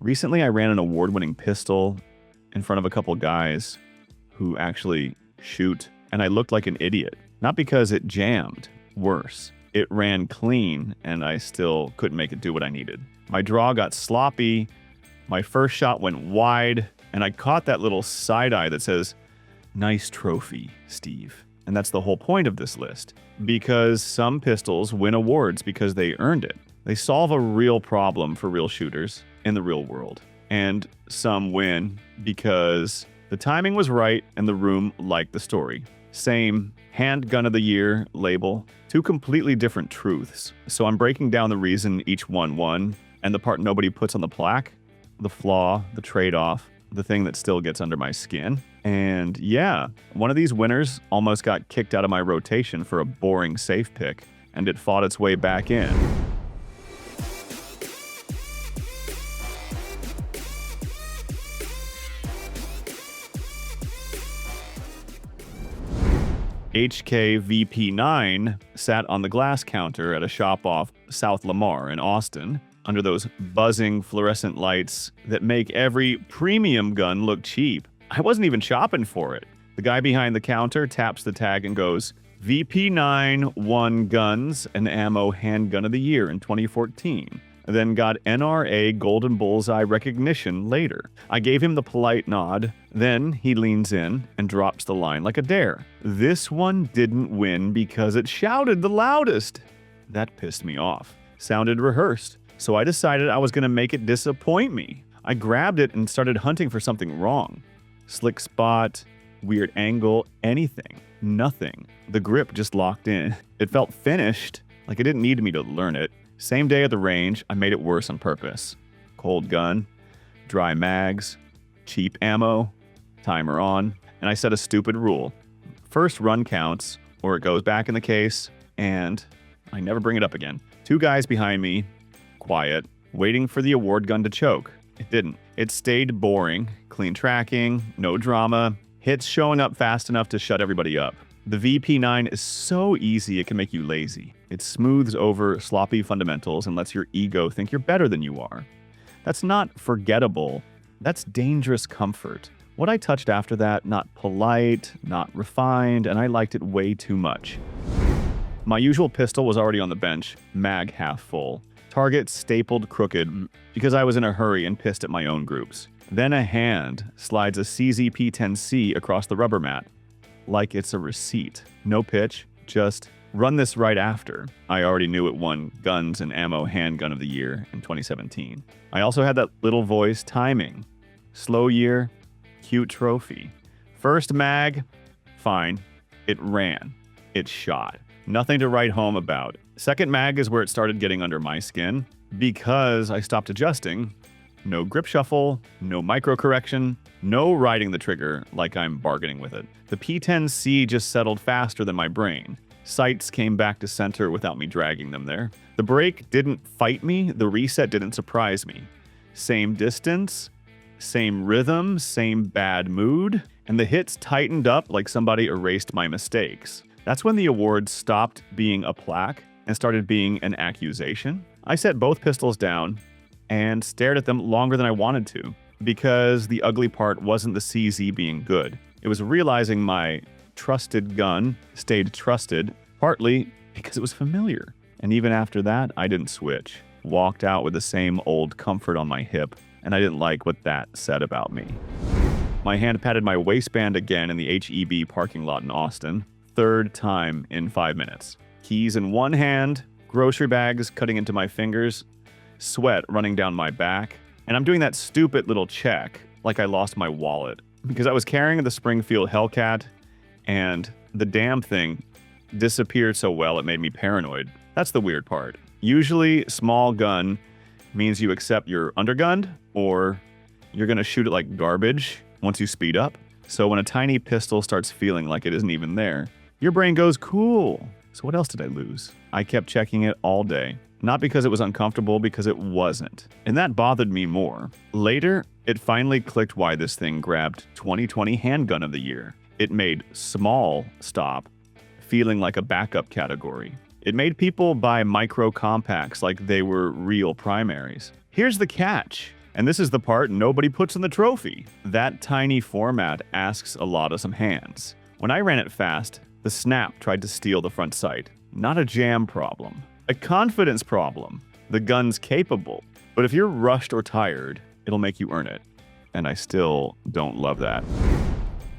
Recently, I ran an award-winning pistol in front of a couple guys who actually shoot, and I looked like an idiot. Not because it jammed, worse. It ran clean, and I still couldn't make it do what I needed. My draw got sloppy, my first shot went wide, and I caught that little side eye that says, "Nice trophy, Steve." And that's the whole point of this list. Because some pistols win awards because they earned it. They solve a real problem for real shooters in the real world. And some win because the timing was right and the room liked the story. Same Handgun of the Year label, two completely different truths. So I'm breaking down the reason each one won, and the part nobody puts on the plaque, the flaw, the trade-off, the thing that still gets under my skin. And yeah, one of these winners almost got kicked out of my rotation for a boring safe pick, and it fought its way back in. HK VP9 sat on the glass counter at a shop off South Lamar in Austin under those buzzing fluorescent lights that make every premium gun look cheap. I wasn't even shopping for it. The guy behind the counter taps the tag and goes, "VP9 won Guns and Ammo Handgun of the Year in 2014. Then got NRA Golden Bullseye recognition later." I gave him the polite nod. Then he leans in and drops the line like a dare. "This one didn't win because it shouted the loudest." That pissed me off. Sounded rehearsed. So I decided I was going to make it disappoint me. I grabbed it and started hunting for something wrong. Slick spot, weird angle, anything. Nothing. The grip just locked in. It felt finished, like it didn't need me to learn it. Same day at the range, I made it worse on purpose. Cold gun, dry mags, cheap ammo, timer on, and I set a stupid rule. First run counts, or it goes back in the case, and I never bring it up again. Two guys behind me, quiet, waiting for the award gun to choke. It didn't. It stayed boring, clean tracking, no drama, hits showing up fast enough to shut everybody up. The VP9 is so easy it can make you lazy. It smooths over sloppy fundamentals and lets your ego think you're better than you are. That's not forgettable. That's dangerous comfort. What I touched after that, not polite, not refined, and I liked it way too much. My usual pistol was already on the bench, mag half full. Target stapled crooked because I was in a hurry and pissed at my own groups. Then a hand slides a CZP-10C across the rubber mat. Like it's a receipt. No pitch, just run this right after. I already knew it won Guns and Ammo Handgun of the Year in 2017. I also had that little voice timing. Slow year, cute trophy. First mag, fine. It ran. It shot. Nothing to write home about. Second mag is where it started getting under my skin because I stopped adjusting. No grip shuffle, no micro correction, no riding the trigger like I'm bargaining with it. The P10C just settled faster than my brain. Sights came back to center without me dragging them there. The break didn't fight me, the reset didn't surprise me. Same distance, same rhythm, same bad mood, and the hits tightened up like somebody erased my mistakes. That's when the award stopped being a plaque and started being an accusation. I set both pistols down and stared at them longer than I wanted to, because the ugly part wasn't the CZ being good. It was realizing my trusted gun stayed trusted, partly because it was familiar. And even after that, I didn't switch. Walked out with the same old comfort on my hip, and I didn't like what that said about me. My hand patted my waistband again in the HEB parking lot in Austin. Third time in 5 minutes. Keys in one hand, grocery bags cutting into my fingers, sweat running down my back, and I'm doing that stupid little check like I lost my wallet because I was carrying the Springfield Hellcat and the damn thing disappeared so well it made me paranoid. That's the weird part. Usually, small gun means you accept you're undergunned or you're gonna shoot it like garbage once you speed up. So when a tiny pistol starts feeling like it isn't even there, your brain goes, cool. So what else did I lose? I kept checking it all day. Not because it was uncomfortable, because it wasn't. And that bothered me more. Later, it finally clicked why this thing grabbed 2020 Handgun of the Year. It made small stop feeling like a backup category. It made people buy micro compacts like they were real primaries. Here's the catch. And this is the part nobody puts in the trophy. That tiny format asks a lot of some hands. When I ran it fast, the snap tried to steal the front sight. Not a jam problem. A confidence problem. The gun's capable. But if you're rushed or tired, it'll make you earn it. And I still don't love that.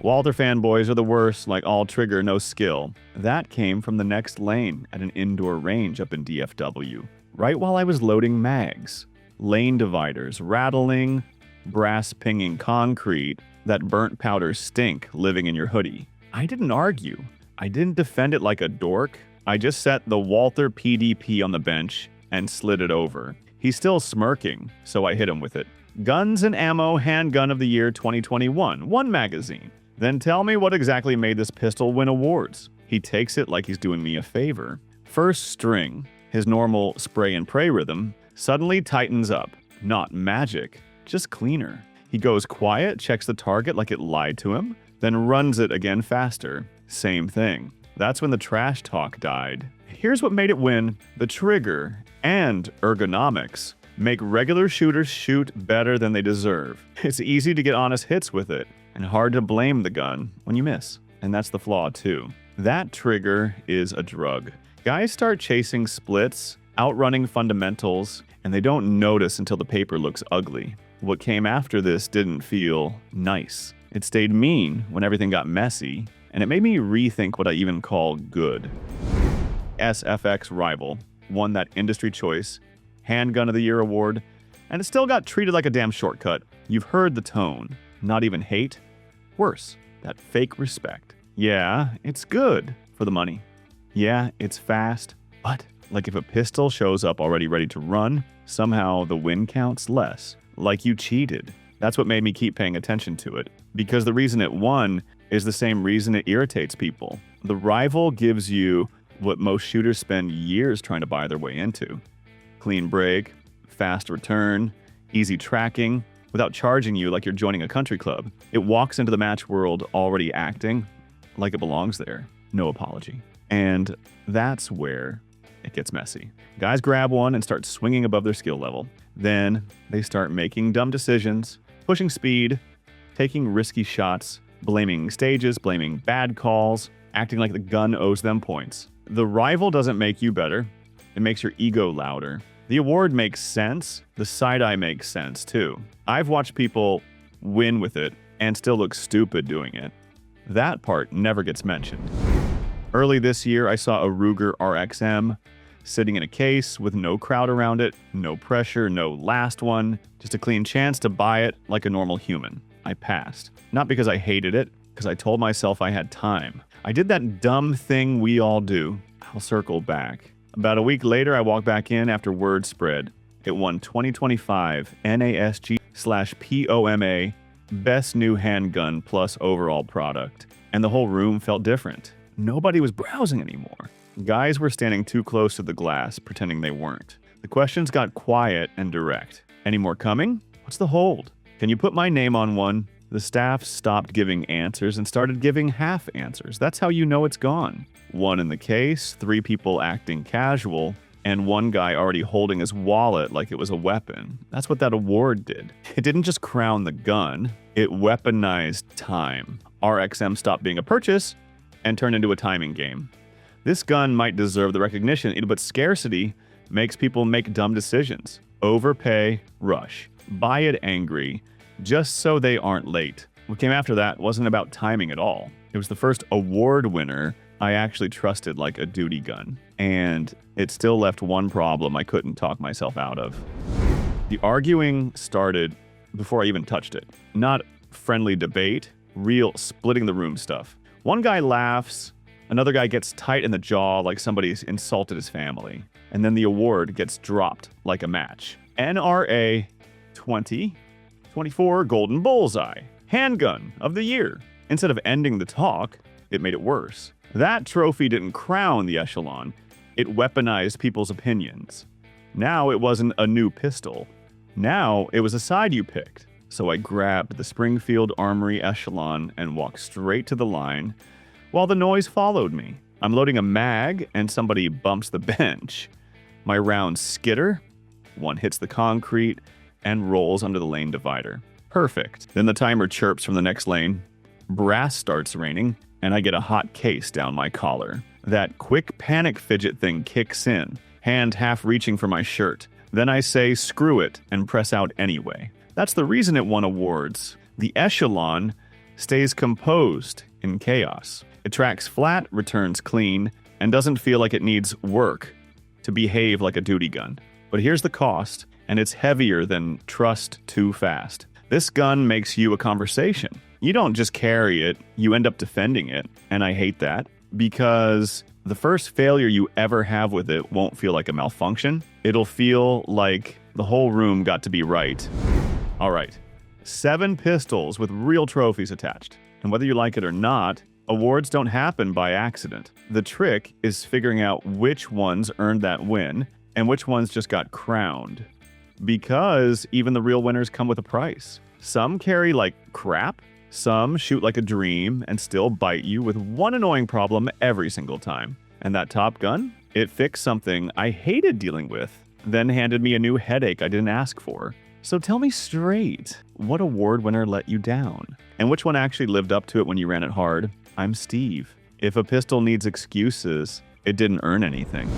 Walther fanboys are the worst, like all trigger, no skill. That came from the next lane at an indoor range up in DFW, right while I was loading mags. Lane dividers rattling, brass pinging concrete, that burnt powder stink living in your hoodie. I didn't argue. I didn't defend it like a dork. I just set the Walther PDP on the bench and slid it over. He's still smirking, so I hit him with it. Guns and Ammo Handgun of the Year 2021, one magazine. Then tell me what exactly made this pistol win awards. He takes it like he's doing me a favor. First string, his normal spray and pray rhythm, suddenly tightens up. Not magic, just cleaner. He goes quiet, checks the target like it lied to him, then runs it again faster. Same thing. That's when the trash talk died. Here's what made it win. The trigger and ergonomics make regular shooters shoot better than they deserve. It's easy to get honest hits with it, and hard to blame the gun when you miss. And that's the flaw too. That trigger is a drug. Guys start chasing splits, outrunning fundamentals, and they don't notice until the paper looks ugly. What came after this didn't feel nice. It stayed mean when everything got messy, and it made me rethink what I even call good. SFx Rival won that industry choice, Handgun of the Year award, and it still got treated like a damn shortcut. You've heard the tone. Not even hate. Worse, that fake respect. Yeah, it's good for the money. Yeah, it's fast, but like if a pistol shows up already ready to run, somehow the win counts less. Like you cheated. That's what made me keep paying attention to it. Because the reason it won is the same reason it irritates people. The Rival gives you what most shooters spend years trying to buy their way into. Clean break, fast return, easy tracking, without charging you like you're joining a country club. It walks into the match world already acting like it belongs there. No apology. And that's where it gets messy. Guys grab one and start swinging above their skill level. Then they start making dumb decisions, pushing speed, taking risky shots, blaming stages, blaming bad calls, acting like the gun owes them points. The Rival doesn't make you better. It makes your ego louder. The award makes sense. The side-eye makes sense, too. I've watched people win with it and still look stupid doing it. That part never gets mentioned. Early this year, I saw a Ruger RXM sitting in a case with no crowd around it, no pressure, no last one, just a clean chance to buy it like a normal human. I passed. Not because I hated it, because I told myself I had time. I did that dumb thing we all do. I'll circle back. About a week later, I walked back in after word spread. It won 2025 NASG/POMA Best New Handgun Plus Overall Product. And the whole room felt different. Nobody was browsing anymore. Guys were standing too close to the glass, pretending they weren't. The questions got quiet and direct. Any more coming? What's the hold? Can you put my name on one? The staff stopped giving answers and started giving half answers. That's how you know it's gone. One in the case, 3 people acting casual, and one guy already holding his wallet like it was a weapon. That's what that award did. It didn't just crown the gun, it weaponized time. RXM stopped being a purchase and turned into a timing game. This gun might deserve the recognition, but scarcity makes people make dumb decisions. Overpay, rush. Buy it angry, just so they aren't late. What came after that wasn't about timing at all. It was the first award winner I actually trusted like a duty gun. And it still left one problem I couldn't talk myself out of. The arguing started before I even touched it. Not friendly debate, real splitting the room stuff. One guy laughs, another guy gets tight in the jaw like somebody's insulted his family. And then the award gets dropped like a match. NRA 2024 Golden Bullseye, Handgun of the Year. Instead of ending the talk, it made it worse. That trophy didn't crown the echelon, it weaponized people's opinions. Now it wasn't a new pistol. Now it was a side you picked. So I grabbed the Springfield Armory Echelon and walked straight to the line, while the noise followed me. I'm loading a mag and somebody bumps the bench. My rounds skitter, one hits the concrete, and rolls under the lane divider. Perfect. Then the timer chirps from the next lane. Brass starts raining, and I get a hot case down my collar. That quick panic fidget thing kicks in, hand half reaching for my shirt. Then I say screw it and press out anyway. That's the reason it won awards. The Echelon stays composed in chaos. It tracks flat, returns clean, and doesn't feel like it needs work to behave like a duty gun. But here's the cost, and it's heavier than trust too fast. This gun makes you a conversation. You don't just carry it, you end up defending it, and I hate that because the first failure you ever have with it won't feel like a malfunction. It'll feel like the whole room got to be right. All right, 7 pistols with real trophies attached. And whether you like it or not, awards don't happen by accident. The trick is figuring out which ones earned that win and which ones just got crowned. Because even the real winners come with a price. Some carry like crap, some shoot like a dream and still bite you with one annoying problem every single time. And that Top Gun? It fixed something I hated dealing with, then handed me a new headache I didn't ask for. So tell me straight, what award winner let you down? And which one actually lived up to it when you ran it hard? I'm Steve. If a pistol needs excuses, it didn't earn anything.